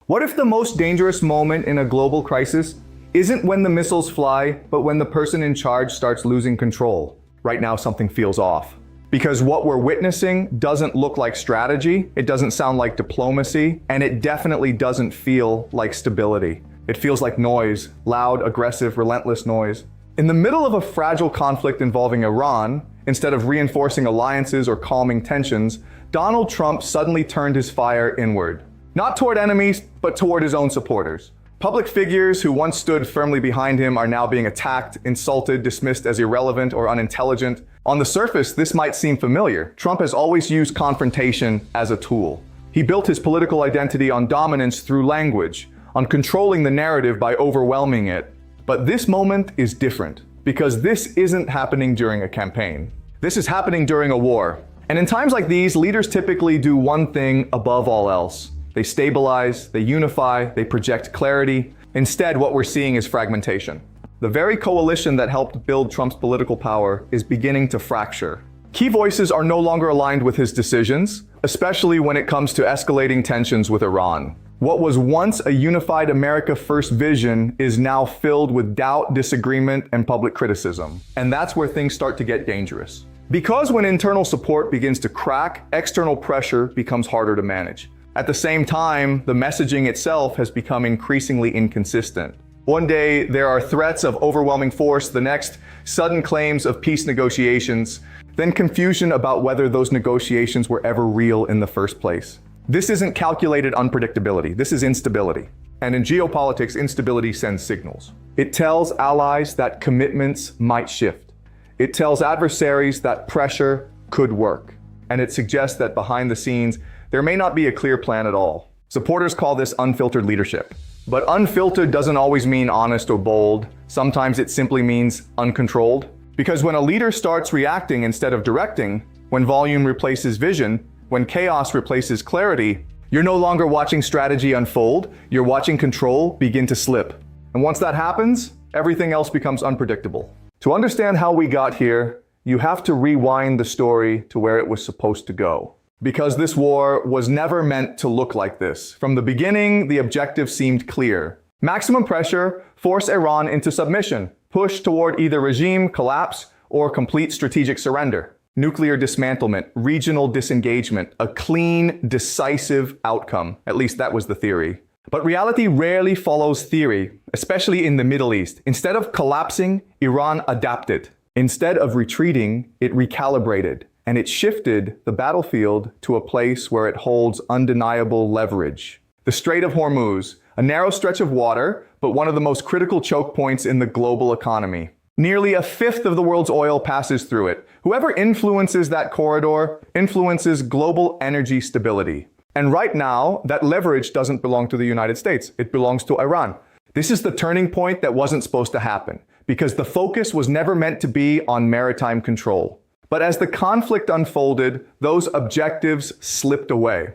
What if the most dangerous moment in a global crisis isn't when the missiles fly, but when the person in charge starts losing control? Right now, something feels off. Because what we're witnessing doesn't look like strategy, it doesn't sound like diplomacy, and it definitely doesn't feel like stability. It feels like noise, loud, aggressive, relentless noise. In the middle of a fragile conflict involving Iran, instead of reinforcing alliances or calming tensions, Donald Trump suddenly turned his fire inward. Not toward enemies, but toward his own supporters. Public figures who once stood firmly behind him are now being attacked, insulted, dismissed as irrelevant or unintelligent. On the surface, this might seem familiar. Trump has always used confrontation as a tool. He built his political identity on dominance through language, on controlling the narrative by overwhelming it. But this moment is different, because this isn't happening during a campaign. This is happening during a war. And in times like these, leaders typically do one thing above all else. They stabilize, they unify, they project clarity. Instead, what we're seeing is fragmentation. The very coalition that helped build Trump's political power is beginning to fracture. Key voices are no longer aligned with his decisions, especially when it comes to escalating tensions with Iran. What was once a unified America First vision is now filled with doubt, disagreement, and public criticism. And that's where things start to get dangerous. Because when internal support begins to crack, external pressure becomes harder to manage. At the same time, the messaging itself has become increasingly inconsistent. One day, there are threats of overwhelming force, the next, sudden claims of peace negotiations, then confusion about whether those negotiations were ever real in the first place. This isn't calculated unpredictability, this is instability. And in geopolitics, instability sends signals. It tells allies that commitments might shift. It tells adversaries that pressure could work. And it suggests that behind the scenes, there may not be a clear plan at all. Supporters call this unfiltered leadership. But unfiltered doesn't always mean honest or bold. Sometimes it simply means uncontrolled. Because when a leader starts reacting instead of directing, when volume replaces vision, when chaos replaces clarity, you're no longer watching strategy unfold, you're watching control begin to slip. And once that happens, everything else becomes unpredictable. To understand how we got here, you have to rewind the story to where it was supposed to go. Because this war was never meant to look like this. From the beginning, the objective seemed clear. Maximum pressure, force Iran into submission, push toward either regime collapse or complete strategic surrender. Nuclear dismantlement, regional disengagement, a clean, decisive outcome. At least that was the theory. But reality rarely follows theory, especially in the Middle East. Instead of collapsing, Iran adapted. Instead of retreating, it recalibrated. And it shifted the battlefield to a place where it holds undeniable leverage. The Strait of Hormuz, a narrow stretch of water, but one of the most critical choke points in the global economy. Nearly a fifth of the world's oil passes through it. Whoever influences that corridor influences global energy stability. And right now, that leverage doesn't belong to the United States. It belongs to Iran. This is the turning point that wasn't supposed to happen, because the focus was never meant to be on maritime control. But as the conflict unfolded, those objectives slipped away.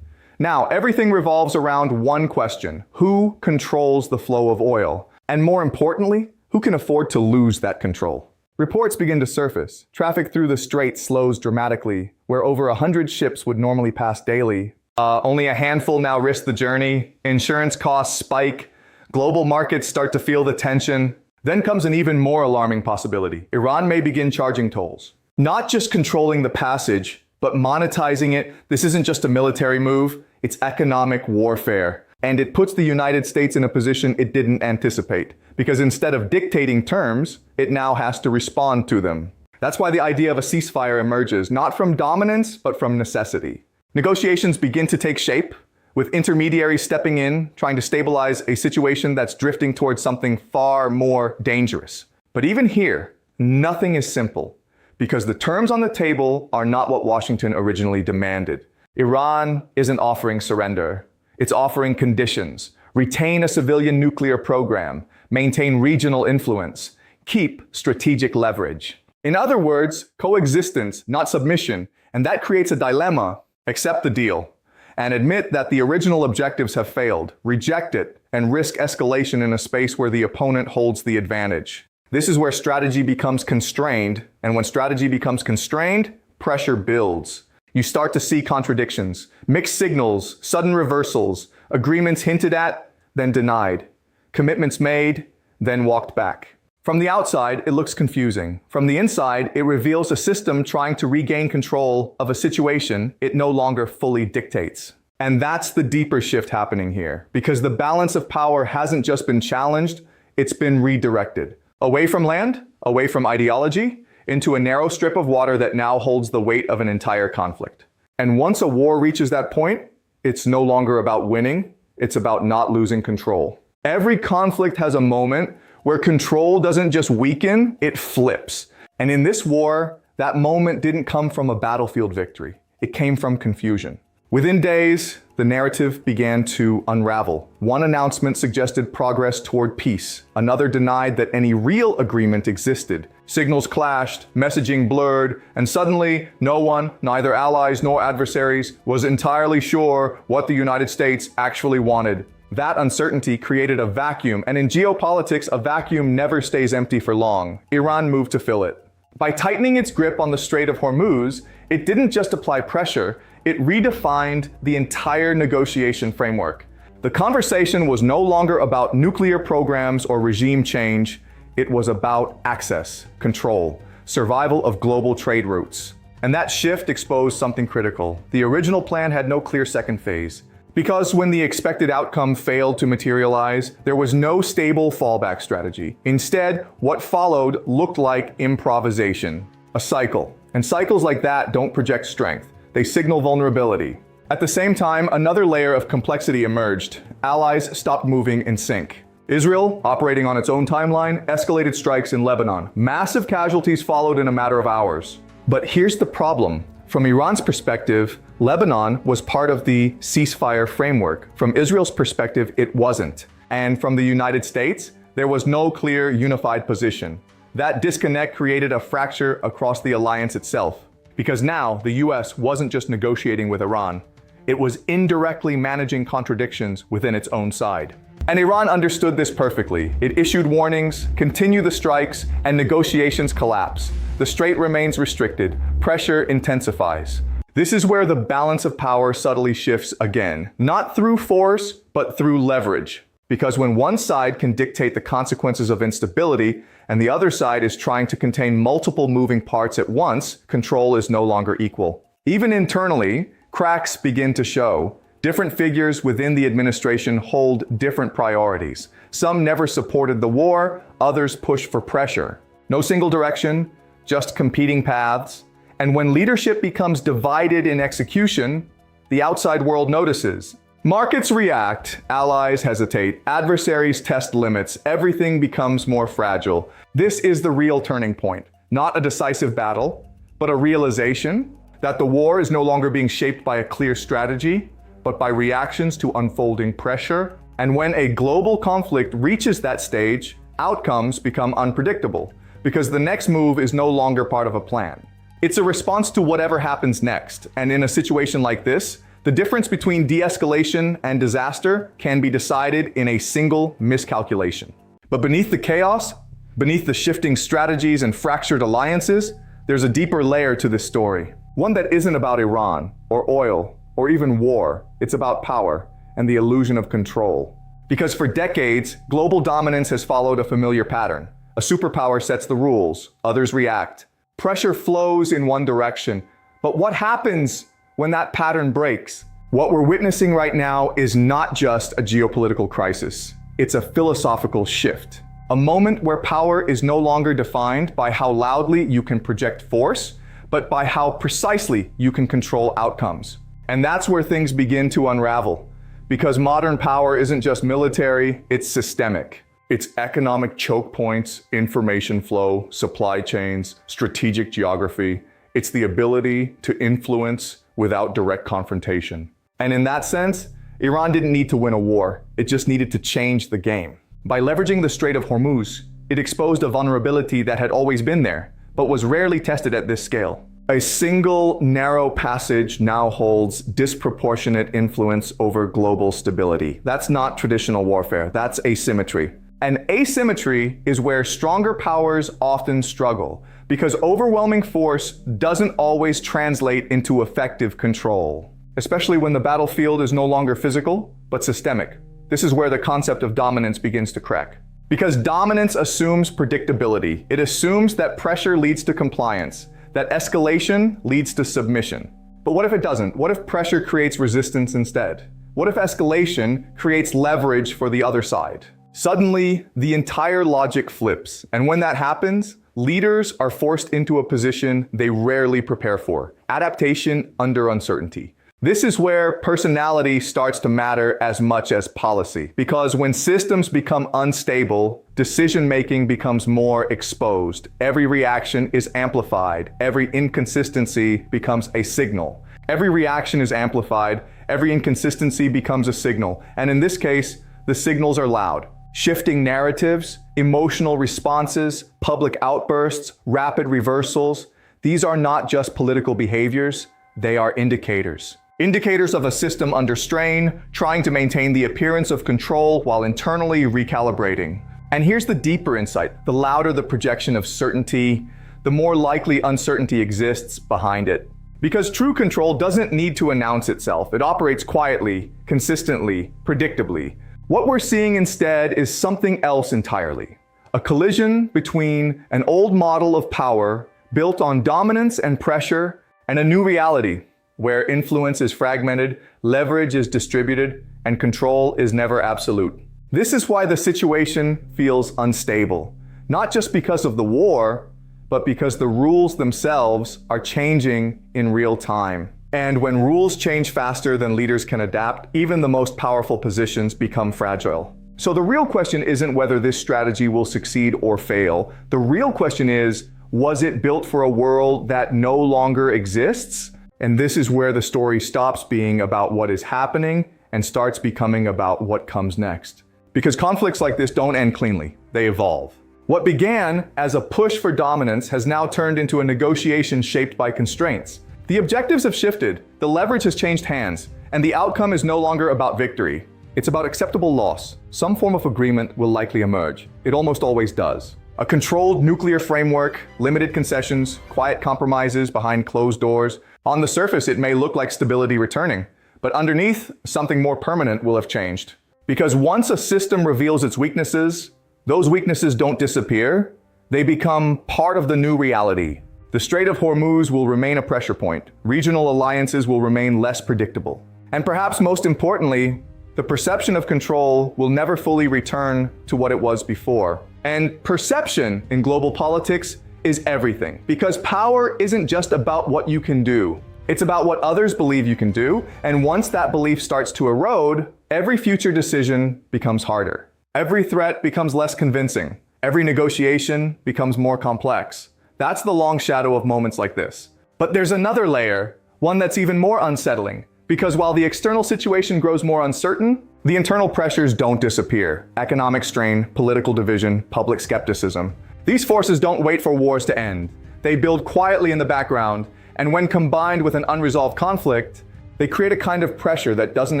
Now, everything revolves around one question: who controls the flow of oil? And more importantly, who can afford to lose that control? Reports begin to surface. Traffic through the strait slows dramatically, where over 100 ships would normally pass daily. Only a handful now risk the journey. Insurance costs spike. Global markets start to feel the tension. Then comes an even more alarming possibility. Iran may begin charging tolls. Not just controlling the passage, but monetizing it. This isn't just a military move, it's economic warfare. And it puts the United States in a position it didn't anticipate. Because instead of dictating terms, it now has to respond to them. That's why the idea of a ceasefire emerges, not from dominance, but from necessity. Negotiations begin to take shape, with intermediaries stepping in, trying to stabilize a situation that's drifting towards something far more dangerous. But even here, nothing is simple. Because the terms on the table are not what Washington originally demanded. Iran isn't offering surrender. It's offering conditions. Retain a civilian nuclear program. Maintain regional influence. Keep strategic leverage. In other words, coexistence, not submission. And that creates a dilemma. Accept the deal. And admit that the original objectives have failed. Reject it. And risk escalation in a space where the opponent holds the advantage. This is where strategy becomes constrained, and when strategy becomes constrained, pressure builds. You start to see contradictions, mixed signals, sudden reversals, Agreements hinted at, then denied. Commitments made, then walked back. From the outside, it looks confusing. From the inside, it reveals a system trying to regain control of a situation it no longer fully dictates. And that's the deeper shift happening here, because the balance of power hasn't just been challenged, it's been redirected. Away from land, away from ideology, into a narrow strip of water that now holds the weight of an entire conflict. And once a war reaches that point, it's no longer about winning, it's about not losing control. Every conflict has a moment where control doesn't just weaken, it flips. And in this war, that moment didn't come from a battlefield victory. It came from confusion. Within days, the narrative began to unravel. One announcement suggested progress toward peace. Another denied that any real agreement existed. Signals clashed, messaging blurred, and suddenly no one, neither allies nor adversaries, was entirely sure what the United States actually wanted. That uncertainty created a vacuum, and in geopolitics, a vacuum never stays empty for long. Iran moved to fill it. By tightening its grip on the Strait of Hormuz, it didn't just apply pressure, it redefined the entire negotiation framework. The conversation was no longer about nuclear programs or regime change, it was about access, control, survival of global trade routes. And that shift exposed something critical. The original plan had no clear second phase. Because when the expected outcome failed to materialize, there was no stable fallback strategy. Instead, what followed looked like improvisation, a cycle. And cycles like that don't project strength, they signal vulnerability. At the same time, another layer of complexity emerged. Allies stopped moving in sync. Israel, operating on its own timeline, escalated strikes in Lebanon. Massive casualties followed in a matter of hours. But here's the problem. From Iran's perspective, Lebanon was part of the ceasefire framework. From Israel's perspective, it wasn't. And from the United States, there was no clear unified position. That disconnect created a fracture across the alliance itself. Because now, the US wasn't just negotiating with Iran, it was indirectly managing contradictions within its own side. And Iran understood this perfectly. It issued warnings, continued the strikes, and negotiations collapse. The strait remains restricted, pressure intensifies. This is where the balance of power subtly shifts again, not through force, but through leverage. Because when one side can dictate the consequences of instability, and the other side is trying to contain multiple moving parts at once, control is no longer equal. Even internally, cracks begin to show. Different figures within the administration hold different priorities. Some never supported the war, others pushed for pressure. No single direction, just competing paths. And when leadership becomes divided in execution, the outside world notices. Markets react, allies hesitate, adversaries test limits, everything becomes more fragile. This is the real turning point. Not a decisive battle, but a realization that the war is no longer being shaped by a clear strategy, but by reactions to unfolding pressure. And when a global conflict reaches that stage, outcomes become unpredictable, because the next move is no longer part of a plan. It's a response to whatever happens next, and in a situation like this, the difference between de-escalation and disaster can be decided in a single miscalculation. But beneath the chaos, beneath the shifting strategies and fractured alliances, there's a deeper layer to this story. One that isn't about Iran, or oil, or even war. It's about power and the illusion of control. Because for decades, global dominance has followed a familiar pattern. A superpower sets the rules, others react. Pressure flows in one direction. But what happens when that pattern breaks? What we're witnessing right now is not just a geopolitical crisis. It's a philosophical shift. A moment where power is no longer defined by how loudly you can project force, but by how precisely you can control outcomes. And that's where things begin to unravel. Because modern power isn't just military, it's systemic. It's economic choke points, information flow, supply chains, strategic geography. It's the ability to influence without direct confrontation. And in that sense, Iran didn't need to win a war. It just needed to change the game. By leveraging the Strait of Hormuz, it exposed a vulnerability that had always been there, but was rarely tested at this scale. A single narrow passage now holds disproportionate influence over global stability. That's not traditional warfare, that's asymmetry. And asymmetry is where stronger powers often struggle, because overwhelming force doesn't always translate into effective control. especially when the battlefield is no longer physical, but systemic. This is where the concept of dominance begins to crack. Because dominance assumes predictability. It assumes that pressure leads to compliance, that escalation leads to submission. But what if it doesn't? What if pressure creates resistance instead? What if escalation creates leverage for the other side? Suddenly, the entire logic flips. And when that happens, leaders are forced into a position they rarely prepare for: adaptation under uncertainty. This is where personality starts to matter as much as policy. Because when systems become unstable, decision-making becomes more exposed. Every reaction is amplified. Every inconsistency becomes a signal. Every reaction is amplified. Every inconsistency becomes a signal. And in this case, the signals are loud. Shifting narratives, emotional responses, public outbursts, rapid reversals. These are not just political behaviors, they are indicators. Indicators of a system under strain, trying to maintain the appearance of control while internally recalibrating. And here's the deeper insight. The louder the projection of certainty, the more likely uncertainty exists behind it. Because true control doesn't need to announce itself. It operates quietly, consistently, predictably. What we're seeing instead is something else entirely. A collision between an old model of power built on dominance and pressure and a new reality where influence is fragmented, leverage is distributed, and control is never absolute. This is why the situation feels unstable. Not just because of the war, but because the rules themselves are changing in real time. And when rules change faster than leaders can adapt, even the most powerful positions become fragile. So the real question isn't whether this strategy will succeed or fail. The real question is, was it built for a world that no longer exists? And this is where the story stops being about what is happening and starts becoming about what comes next. Because conflicts like this don't end cleanly, they evolve. What began as a push for dominance has now turned into a negotiation shaped by constraints. The objectives have shifted, the leverage has changed hands, and the outcome is no longer about victory. It's about acceptable loss. Some form of agreement will likely emerge. It almost always does. A controlled nuclear framework, limited concessions, quiet compromises behind closed doors. On the surface, it may look like stability returning, but underneath, something more permanent will have changed. Because once a system reveals its weaknesses, those weaknesses don't disappear. They become part of the new reality. The Strait of Hormuz will remain a pressure point. Regional alliances will remain less predictable. And perhaps most importantly, the perception of control will never fully return to what it was before. And perception in global politics is everything. Because power isn't just about what you can do. It's about what others believe you can do. And once that belief starts to erode, every future decision becomes harder. Every threat becomes less convincing. Every negotiation becomes more complex. That's the long shadow of moments like this. But there's another layer, one that's even more unsettling. Because while the external situation grows more uncertain, the internal pressures don't disappear. Economic strain, political division, public skepticism. These forces don't wait for wars to end. They build quietly in the background, and when combined with an unresolved conflict, they create a kind of pressure that doesn't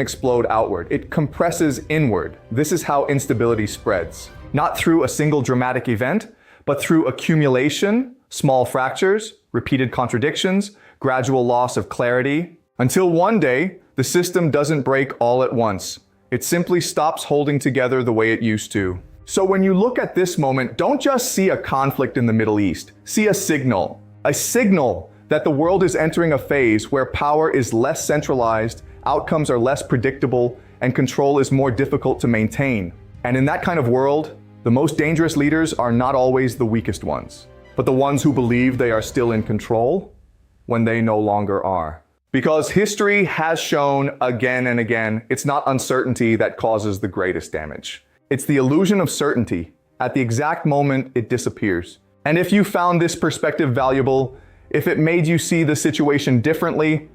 explode outward. It compresses inward. This is how instability spreads. Not through a single dramatic event, but through accumulation, small fractures, repeated contradictions, gradual loss of clarity, until one day, the system doesn't break all at once. It simply stops holding together the way it used to. So when you look at this moment, don't just see a conflict in the Middle East. See a signal that the world is entering a phase where power is less centralized, outcomes are less predictable, and control is more difficult to maintain. And in that kind of world, the most dangerous leaders are not always the weakest ones, but the ones who believe they are still in control when they no longer are. Because history has shown again and again, it's not uncertainty that causes the greatest damage. It's the illusion of certainty. At the exact moment, it disappears. And if you found this perspective valuable, if it made you see the situation differently,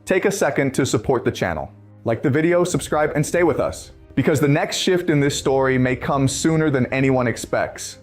take a second to support the channel. Like the video, subscribe, and stay with us. Because the next shift in this story may come sooner than anyone expects.